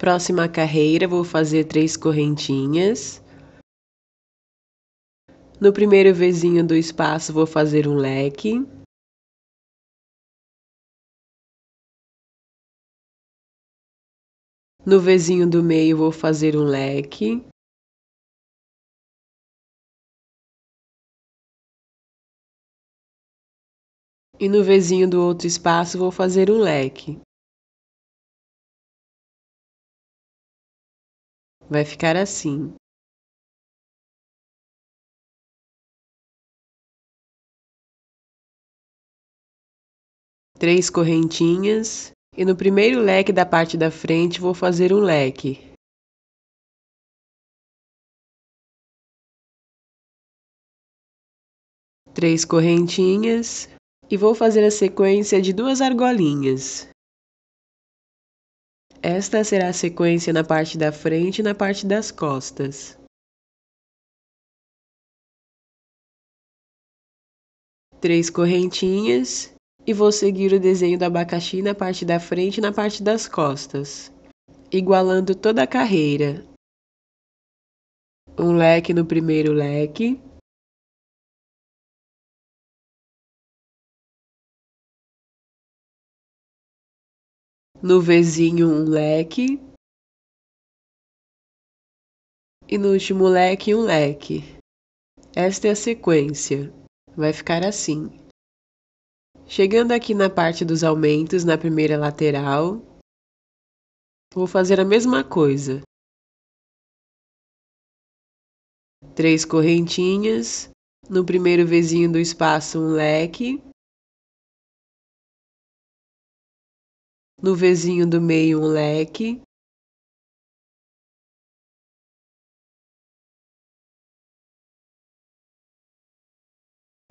Próxima carreira, vou fazer 3 correntinhas. No primeiro Vzinho do espaço, vou fazer um leque. No Vzinho do meio, vou fazer um leque. E no Vzinho do outro espaço, vou fazer um leque. Vai ficar assim. Três correntinhas. E no primeiro leque da parte da frente, vou fazer um leque. Três correntinhas. E vou fazer a sequência de 2 argolinhas. Esta será a sequência na parte da frente e na parte das costas. Três correntinhas e vou seguir o desenho do abacaxi na parte da frente e na parte das costas, igualando toda a carreira. Um leque no primeiro leque. No Vzinho, um leque. E no último leque, um leque. Esta é a sequência. Vai ficar assim. Chegando aqui na parte dos aumentos, na primeira lateral, vou fazer a mesma coisa. Três correntinhas. No primeiro Vzinho do espaço, um leque. No Vzinho do meio, um leque.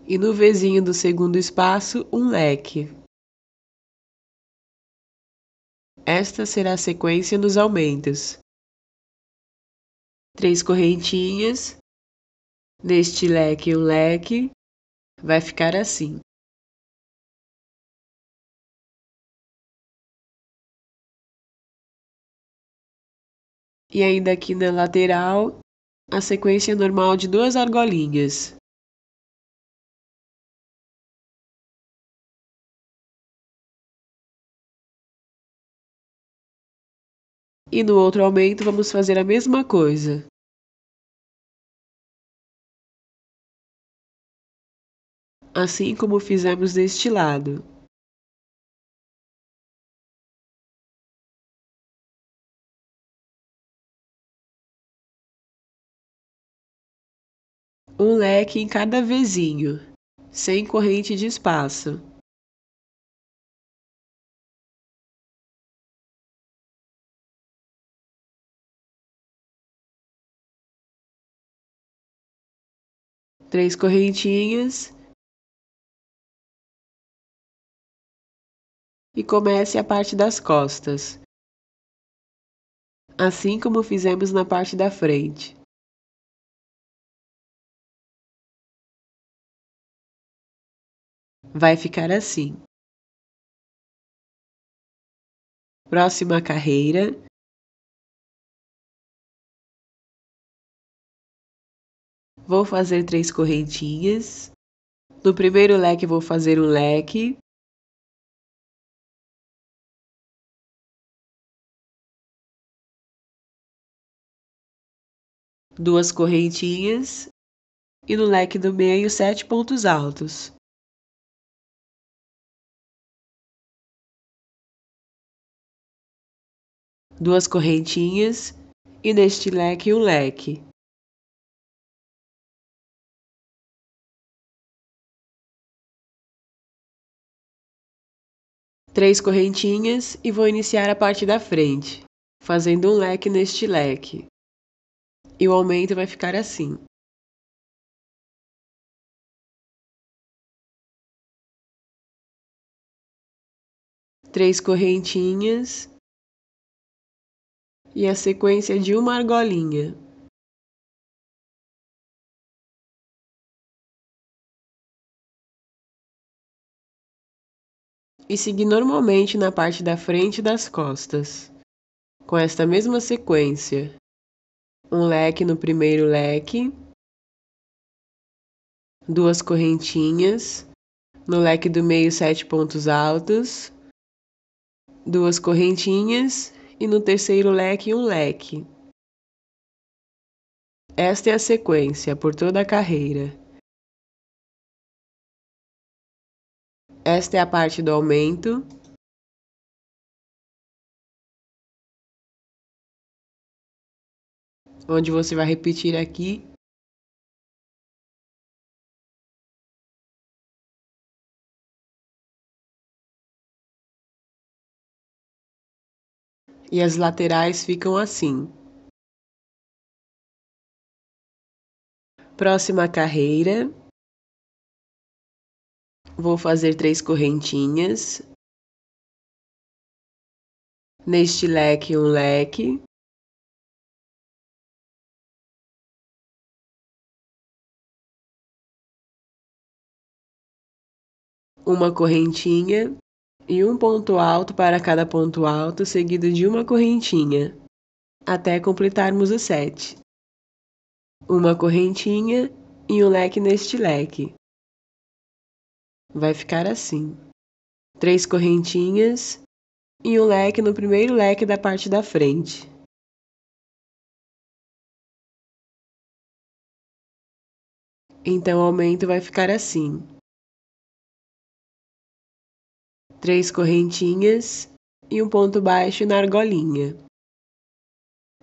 E no Vzinho do segundo espaço, um leque. Esta será a sequência nos aumentos. Três correntinhas. Neste leque, um leque. Vai ficar assim. E ainda aqui na lateral, a sequência normal de 2 argolinhas. E no outro aumento, vamos fazer a mesma coisa. Assim como fizemos deste lado. Um leque em cada Vzinho, sem corrente de espaço. Três correntinhas. E comece a parte das costas, assim como fizemos na parte da frente. Vai ficar assim. Próxima carreira. Vou fazer 3 correntinhas. No primeiro leque, vou fazer um leque. Duas correntinhas. E no leque do meio, 7 pontos altos. Duas correntinhas. E neste leque, um leque. Três correntinhas e vou iniciar a parte da frente, fazendo um leque neste leque. E o aumento vai ficar assim. Três correntinhas e a sequência de uma argolinha. E seguir normalmente na parte da frente e das costas. Com esta mesma sequência, um leque no primeiro leque, 2 correntinhas, no leque do meio 7 pontos altos, 2 correntinhas e no terceiro leque um leque. Esta é a sequência por toda a carreira. Esta é a parte do aumento. Onde você vai repetir aqui. E as laterais ficam assim. Próxima carreira. Vou fazer 3 correntinhas. Neste leque, um leque. Uma correntinha e um ponto alto para cada ponto alto, seguido de uma correntinha, até completarmos o 7. Uma correntinha e um leque neste leque. Vai ficar assim. 3 correntinhas e um leque no primeiro leque da parte da frente. Então, o aumento vai ficar assim. 3 correntinhas e um ponto baixo na argolinha.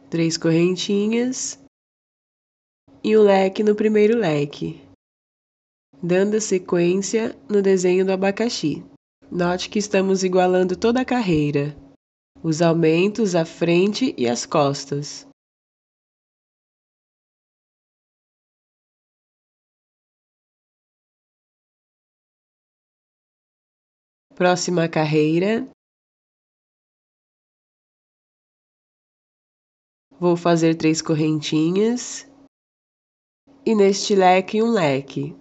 3 correntinhas e um leque no primeiro leque, dando sequência no desenho do abacaxi. Note que estamos igualando toda a carreira, os aumentos, a frente e as costas. Próxima carreira. Vou fazer 3 correntinhas e neste leque um leque.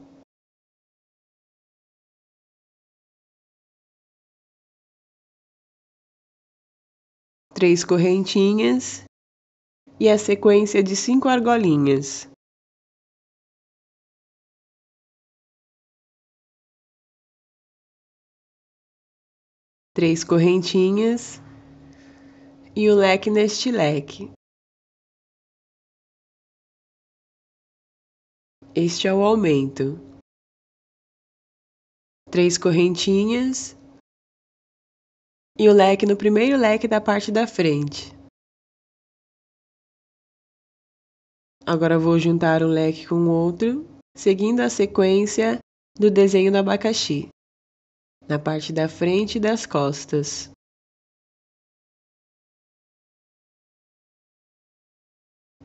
Três correntinhas e a sequência de 5 argolinhas. Três correntinhas e o leque neste leque. Este é o aumento. 3 correntinhas e o leque no primeiro leque da parte da frente. Agora vou juntar um leque com o outro, seguindo a sequência do desenho do abacaxi, na parte da frente e das costas.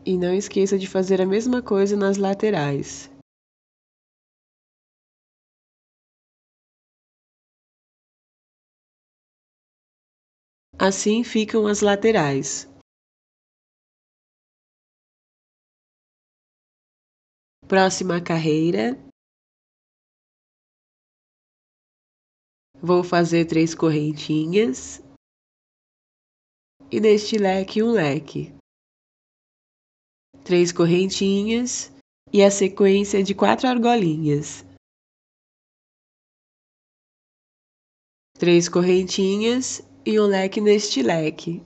E não esqueça de fazer a mesma coisa nas laterais. Assim ficam as laterais. Próxima carreira. Vou fazer 3 correntinhas e neste leque um leque. 3 correntinhas e a sequência de 4 argolinhas. 3 correntinhas e um leque neste leque.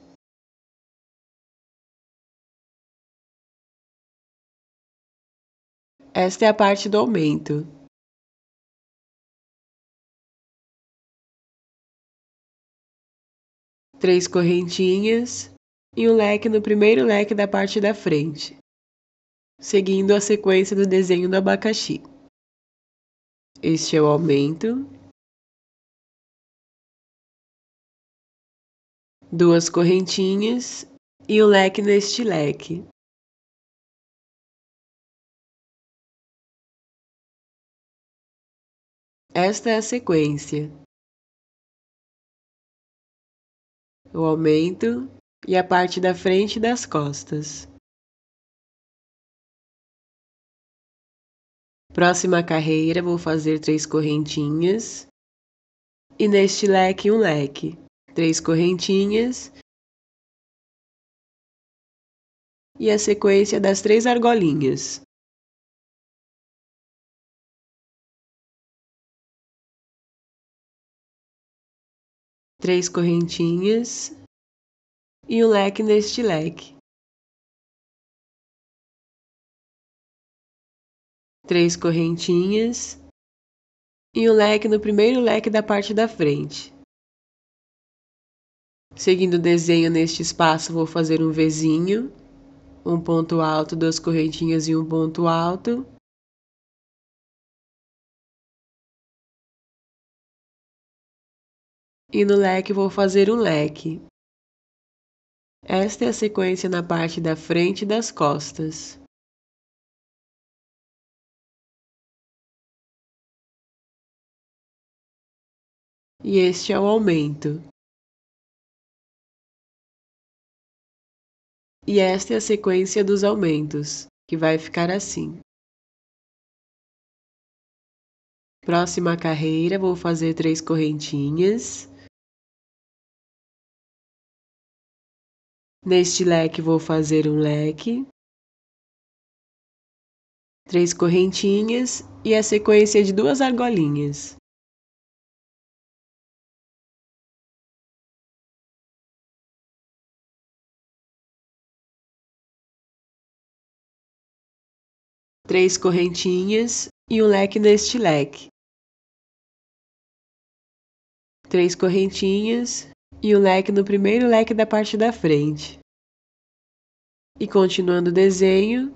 Esta é a parte do aumento. Três correntinhas e um leque no primeiro leque da parte da frente, seguindo a sequência do desenho do abacaxi. Este é o aumento. 2 correntinhas e um leque neste leque. Esta é a sequência. O aumento e a parte da frente e das costas. Próxima carreira, vou fazer 3 correntinhas e neste leque um leque. 3 correntinhas e a sequência das 3 argolinhas. Três correntinhas e um leque neste leque. Três correntinhas e um leque no primeiro leque da parte da frente. Seguindo o desenho neste espaço, vou fazer um Vzinho, um ponto alto, duas correntinhas e um ponto alto. E no leque vou fazer um leque. Esta é a sequência na parte da frente e das costas. E este é o aumento. E esta é a sequência dos aumentos, que vai ficar assim. Próxima carreira, vou fazer 3 correntinhas. Neste leque, vou fazer um leque. 3 correntinhas e a sequência de 2 argolinhas. Três correntinhas e um leque neste leque. Três correntinhas e um leque no primeiro leque da parte da frente. E continuando o desenho,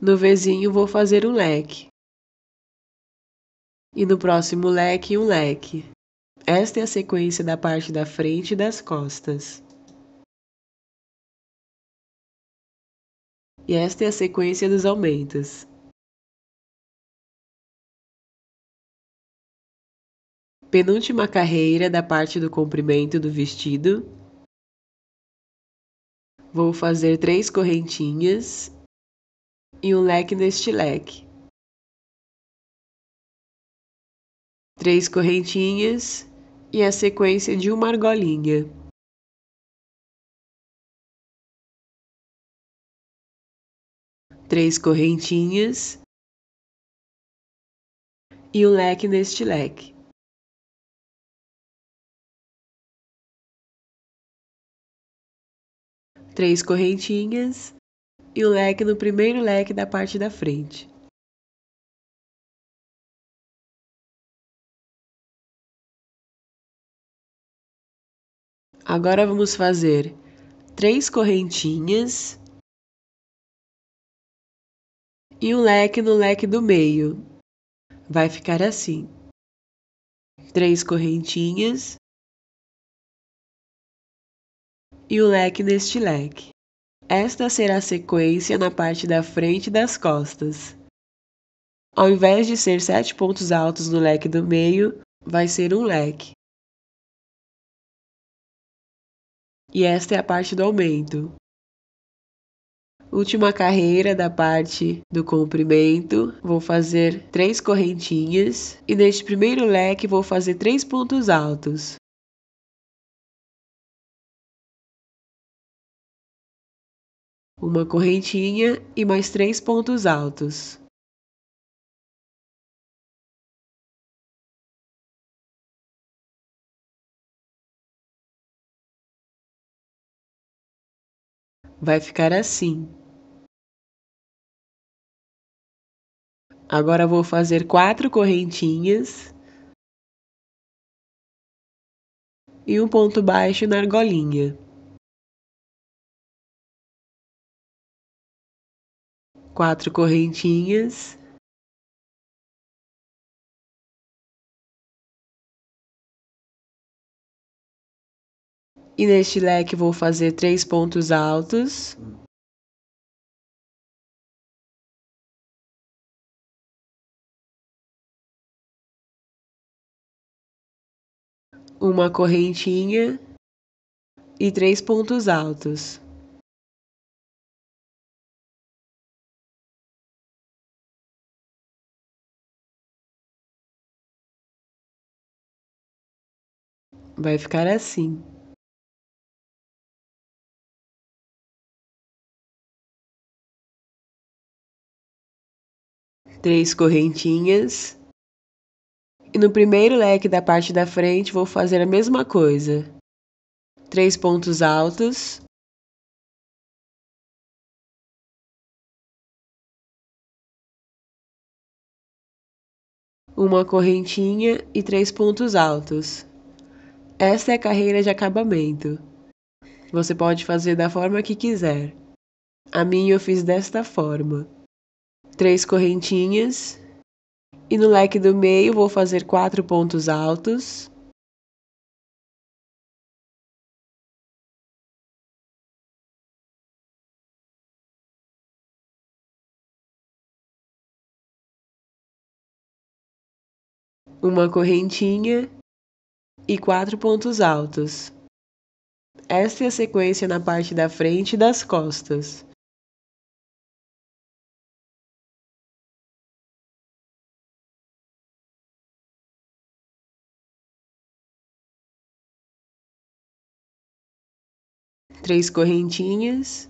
no Vzinho vou fazer um leque. E no próximo leque, um leque. Esta é a sequência da parte da frente e das costas. E esta é a sequência dos aumentos. Penúltima carreira da parte do comprimento do vestido. Vou fazer 3 correntinhas e um leque neste leque. 3 correntinhas e a sequência de uma argolinha. Três correntinhas e um leque neste leque. Três correntinhas e um leque no primeiro leque da parte da frente. Agora vamos fazer 3 correntinhas e um leque no leque do meio. Vai ficar assim. 3 correntinhas e um leque neste leque. Esta será a sequência na parte da frente e das costas. Ao invés de ser 7 pontos altos no leque do meio, vai ser um leque. E esta é a parte do aumento. Última carreira da parte do comprimento, vou fazer 3 correntinhas e neste primeiro leque vou fazer 3 pontos altos. Uma correntinha e mais 3 pontos altos. Vai ficar assim. Agora vou fazer 4 correntinhas e um ponto baixo na argolinha. 4 correntinhas e neste leque vou fazer 3 pontos altos. Uma correntinha e 3 pontos altos. Vai ficar assim. 3 correntinhas. E no primeiro leque da parte da frente, vou fazer a mesma coisa. 3 pontos altos. Uma correntinha e 3 pontos altos. Esta é a carreira de acabamento. Você pode fazer da forma que quiser. A minha eu fiz desta forma. 3 correntinhas. E no leque do meio vou fazer 4 pontos altos. Uma correntinha e 4 pontos altos. Esta é a sequência na parte da frente e das costas. Três correntinhas.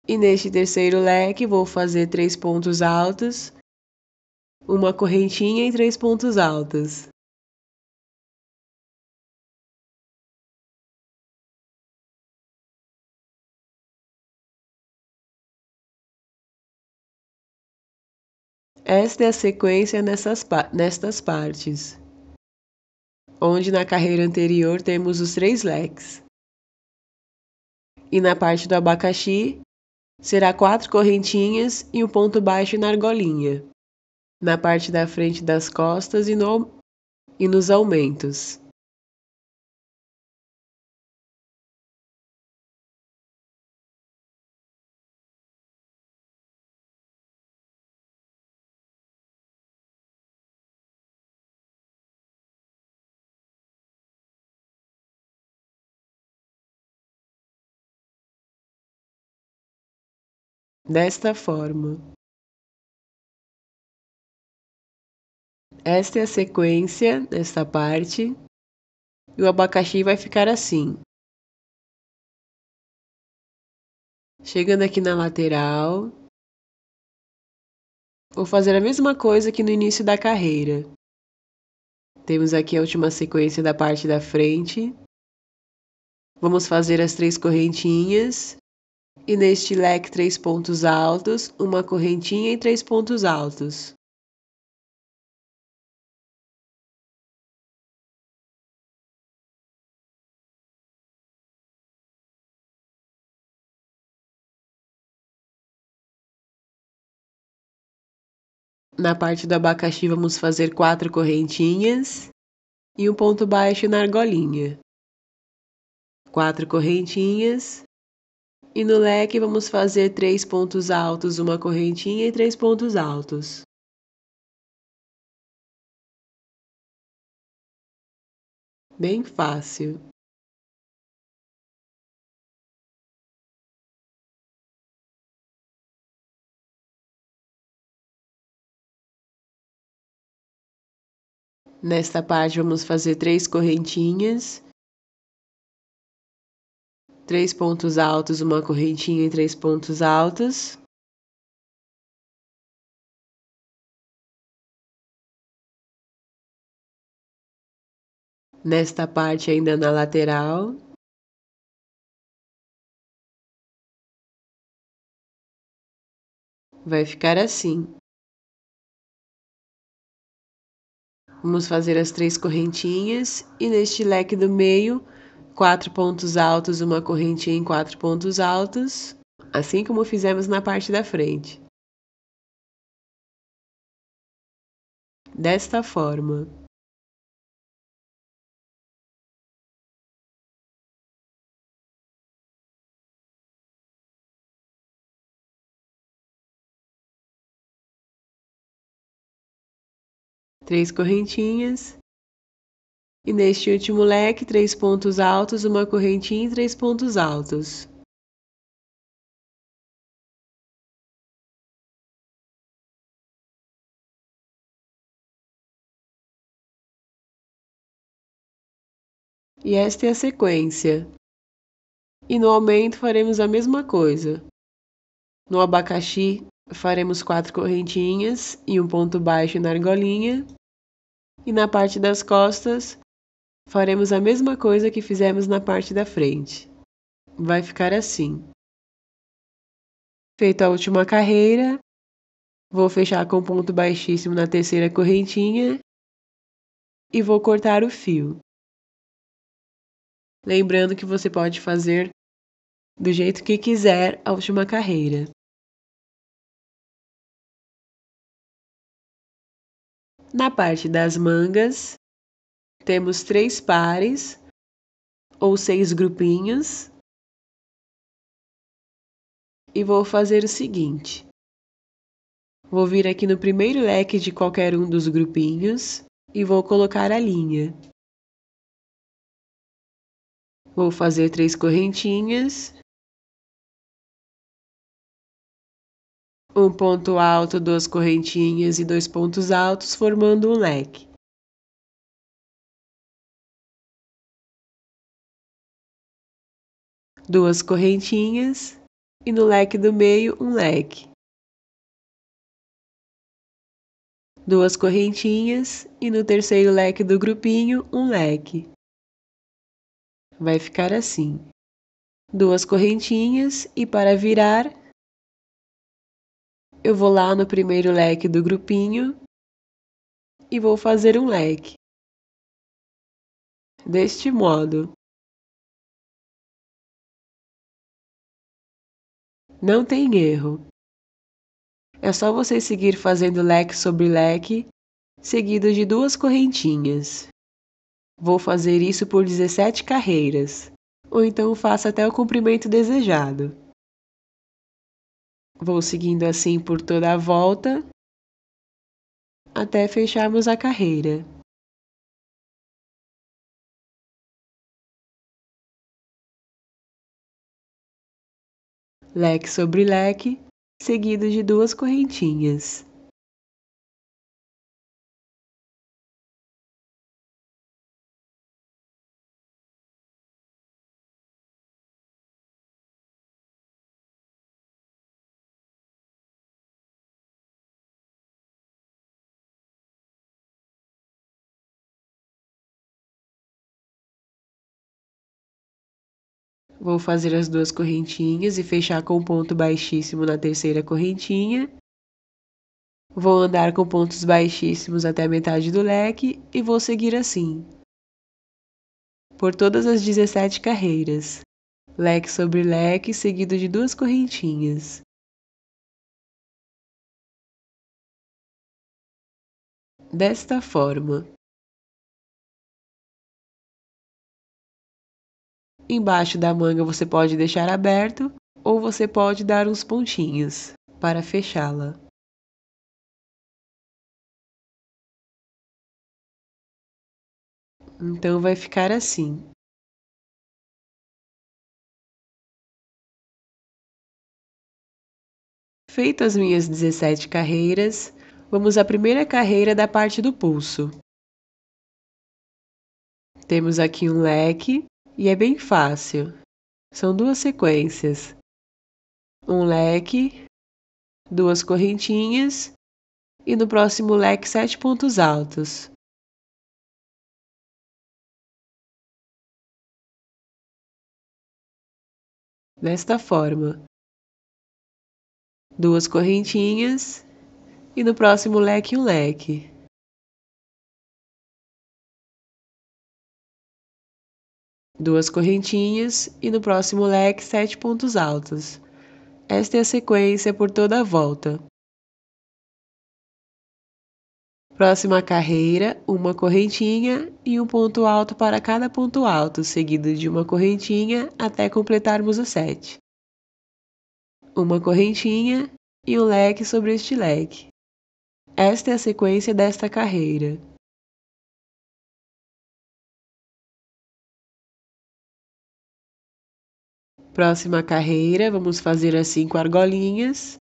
E neste terceiro leque vou fazer 3 pontos altos, uma correntinha e 3 pontos altos. Esta é a sequência nestas partes, onde na carreira anterior temos os 3 leques. E na parte do abacaxi, será 4 correntinhas e um ponto baixo na argolinha, na parte da frente das costas e nos aumentos. Desta forma. Esta é a sequência desta parte. E o abacaxi vai ficar assim. Chegando aqui na lateral, vou fazer a mesma coisa que no início da carreira. Temos aqui a última sequência da parte da frente. Vamos fazer as 3 correntinhas. E neste leque 3 pontos altos, uma correntinha e 3 pontos altos. Na parte do abacaxi vamos fazer 4 correntinhas e um ponto baixo na argolinha. 4 correntinhas. E no leque vamos fazer 3 pontos altos, uma correntinha e 3 pontos altos. Bem fácil. Nesta parte vamos fazer 3 correntinhas, 3 pontos altos, uma correntinha e 3 pontos altos. Nesta parte ainda na lateral. Vai ficar assim. Vamos fazer as 3 correntinhas e neste leque do meio, 4 pontos altos, uma correntinha em 4 pontos altos, assim como fizemos na parte da frente. Desta forma. Três correntinhas. E neste último leque, 3 pontos altos, uma correntinha e 3 pontos altos. E esta é a sequência. E no aumento faremos a mesma coisa. No abacaxi, Faremos 4 correntinhas e um ponto baixo na argolinha. E na parte das costas, faremos a mesma coisa que fizemos na parte da frente. Vai ficar assim. Feita a última carreira, vou fechar com ponto baixíssimo na terceira correntinha e vou cortar o fio. Lembrando que você pode fazer do jeito que quiser a última carreira. Na parte das mangas, temos 3 pares ou 6 grupinhos. E vou fazer o seguinte. Vou vir aqui no primeiro leque de qualquer um dos grupinhos e vou colocar a linha. Vou fazer 3 correntinhas. Um ponto alto, 2 correntinhas e 2 pontos altos, formando um leque. Duas correntinhas e no leque do meio um leque. Duas correntinhas e no terceiro leque do grupinho um leque. Vai ficar assim. Duas correntinhas e para virar, eu vou lá no primeiro leque do grupinho e vou fazer um leque. Deste modo. Não tem erro. É só você seguir fazendo leque sobre leque, seguido de duas correntinhas. Vou fazer isso por 17 carreiras, ou então faça até o comprimento desejado. Vou seguindo assim por toda a volta, até fecharmos a carreira. Leque sobre leque, seguido de duas correntinhas. Vou fazer as duas correntinhas e fechar com um ponto baixíssimo na terceira correntinha. Vou andar com pontos baixíssimos até a metade do leque e vou seguir assim, por todas as 17 carreiras. Leque sobre leque, seguido de duas correntinhas. Desta forma. Embaixo da manga você pode deixar aberto ou você pode dar uns pontinhos para fechá-la. Então vai ficar assim. Feitas as minhas 17 carreiras, vamos à primeira carreira da parte do pulso. Temos aqui um leque e é bem fácil. São duas sequências. Um leque, duas correntinhas e no próximo leque 7 pontos altos. Desta forma. Duas correntinhas e no próximo leque um leque. Duas correntinhas e no próximo leque 7 pontos altos. Esta é a sequência por toda a volta. Próxima carreira, uma correntinha e um ponto alto para cada ponto alto, seguido de uma correntinha até completarmos o 7. Uma correntinha e um leque sobre este leque. Esta é a sequência desta carreira. Próxima carreira, vamos fazer as 5 argolinhas.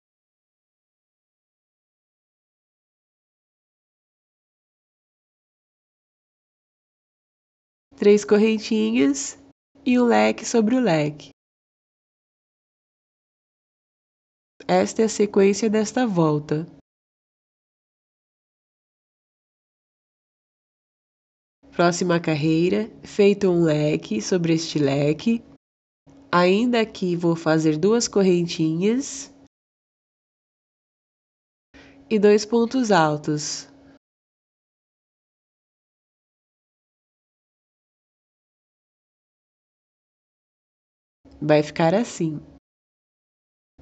Três correntinhas e um leque sobre o leque. Esta é a sequência desta volta. Próxima carreira, feito um leque sobre este leque. Ainda aqui vou fazer 2 correntinhas e 2 pontos altos. Vai ficar assim.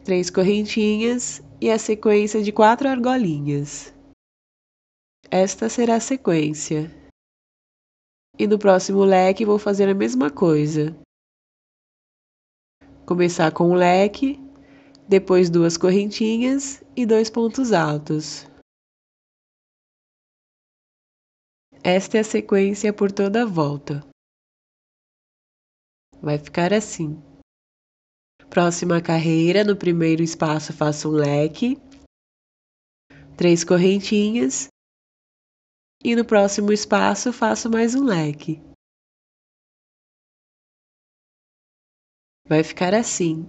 3 correntinhas e a sequência de 4 argolinhas. Esta será a sequência. E no próximo leque vou fazer a mesma coisa. Começar com o leque, depois 2 correntinhas e 2 pontos altos. Esta é a sequência por toda a volta. Vai ficar assim. Próxima carreira, no primeiro espaço faço um leque, 3 correntinhas e no próximo espaço faço mais um leque. Vai ficar assim.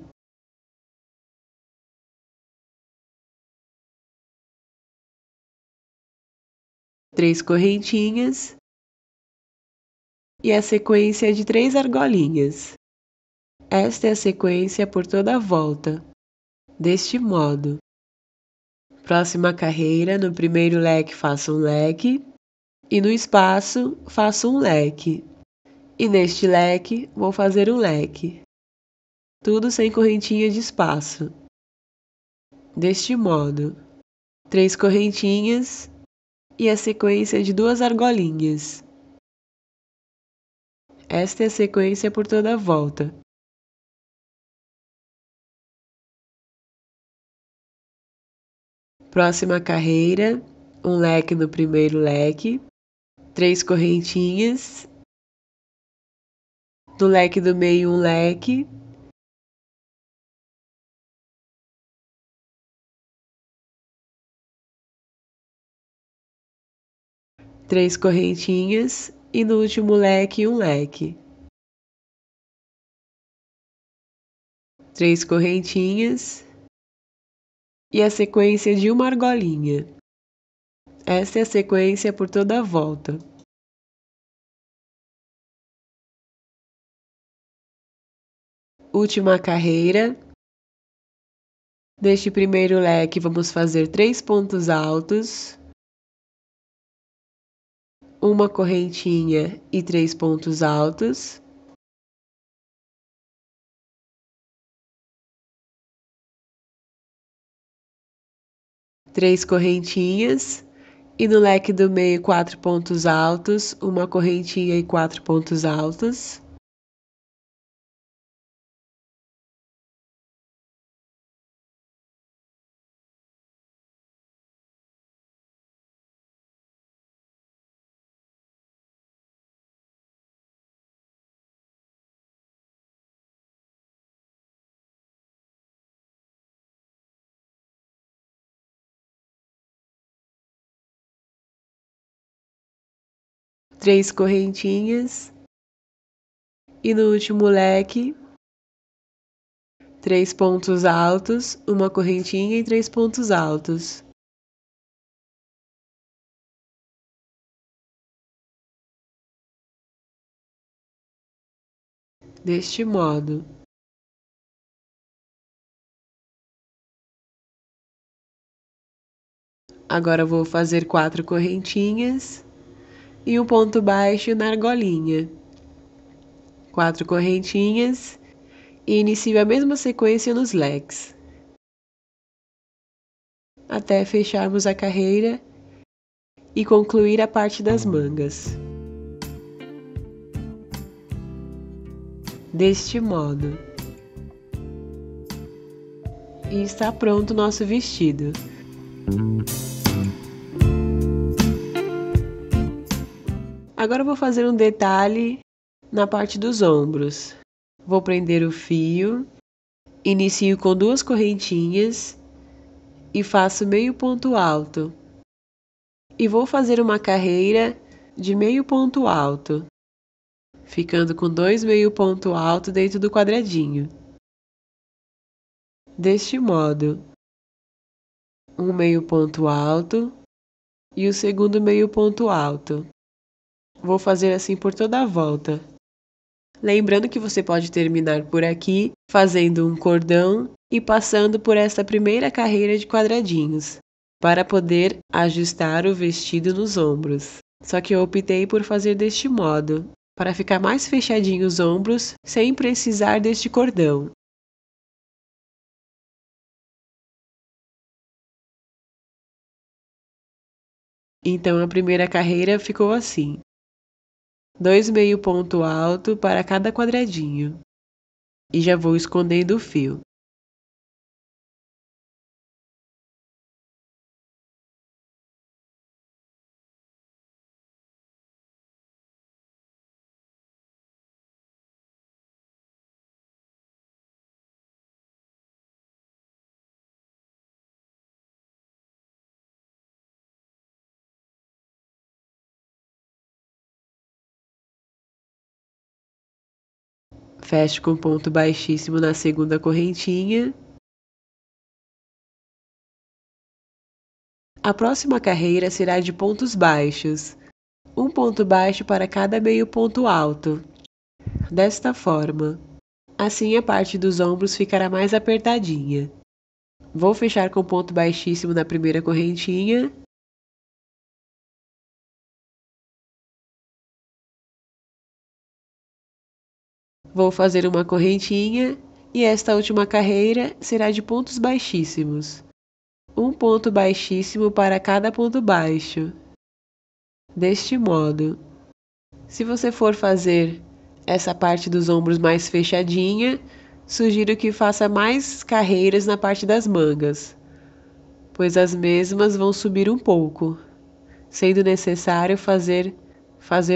Três correntinhas e a sequência de 3 argolinhas. Esta é a sequência por toda a volta, deste modo. Próxima carreira, no primeiro leque faço um leque e no espaço faço um leque. E neste leque vou fazer um leque. Tudo sem correntinha de espaço. Deste modo, 3 correntinhas e a sequência de 2 argolinhas. Esta é a sequência por toda a volta. Próxima carreira, um leque no primeiro leque, 3 correntinhas, no leque do meio um leque, três correntinhas e no último leque um leque. 3 correntinhas e a sequência de uma argolinha. Esta é a sequência por toda a volta. Última carreira. Neste primeiro leque vamos fazer 3 pontos altos, uma correntinha e 3 pontos altos. Três correntinhas e no leque do meio 4 pontos altos, uma correntinha e 4 pontos altos. Três correntinhas e no último leque 3 pontos altos, uma correntinha e 3 pontos altos. Deste modo. Agora vou fazer 4 correntinhas e um ponto baixo na argolinha. 4 correntinhas e inicio a mesma sequência nos leques, até fecharmos a carreira e concluir a parte das mangas. Deste modo. E está pronto o nosso vestido. Agora eu vou fazer um detalhe na parte dos ombros. Vou prender o fio, inicio com 2 correntinhas e faço meio ponto alto. E vou fazer uma carreira de meio ponto alto, ficando com 2 meio ponto alto dentro do quadradinho. Deste modo. um meio ponto alto e o segundo meio ponto alto. Vou fazer assim por toda a volta. Lembrando que você pode terminar por aqui, fazendo um cordão e passando por essa primeira carreira de quadradinhos, para poder ajustar o vestido nos ombros. Só que eu optei por fazer deste modo, para ficar mais fechadinho os ombros, sem precisar deste cordão. Então a primeira carreira ficou assim: 2 meio ponto alto para cada quadradinho. E já vou escondendo o fio. Fecho com ponto baixíssimo na segunda correntinha. A próxima carreira será de pontos baixos, um ponto baixo para cada meio ponto alto, desta forma. Assim a parte dos ombros ficará mais apertadinha. Vou fechar com ponto baixíssimo na primeira correntinha. Vou fazer uma correntinha e esta última carreira será de pontos baixíssimos. Um ponto baixíssimo para cada ponto baixo. Deste modo. Se você for fazer essa parte dos ombros mais fechadinha, sugiro que faça mais carreiras na parte das mangas, pois as mesmas vão subir um pouco, sendo necessário fazer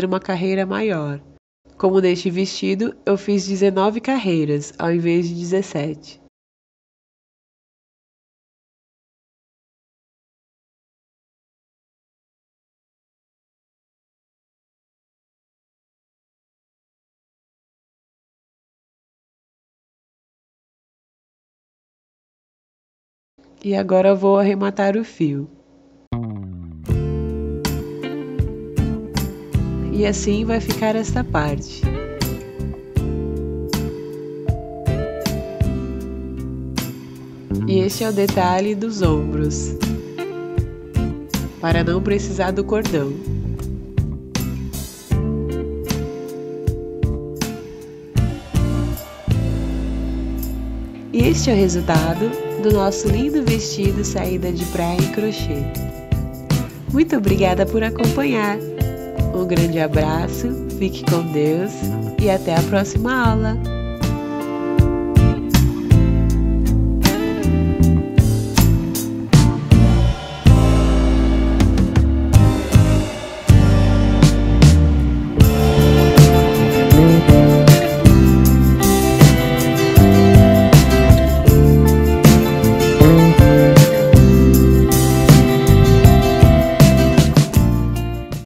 uma carreira maior. Como neste vestido, eu fiz 19 carreiras, ao invés de 17. E agora eu vou arrematar o fio. E assim vai ficar esta parte. E este é o detalhe dos ombros, para não precisar do cordão. E este é o resultado do nosso lindo vestido saída de praia em crochê. Muito obrigada por acompanhar. Um grande abraço, fique com Deus e até a próxima aula!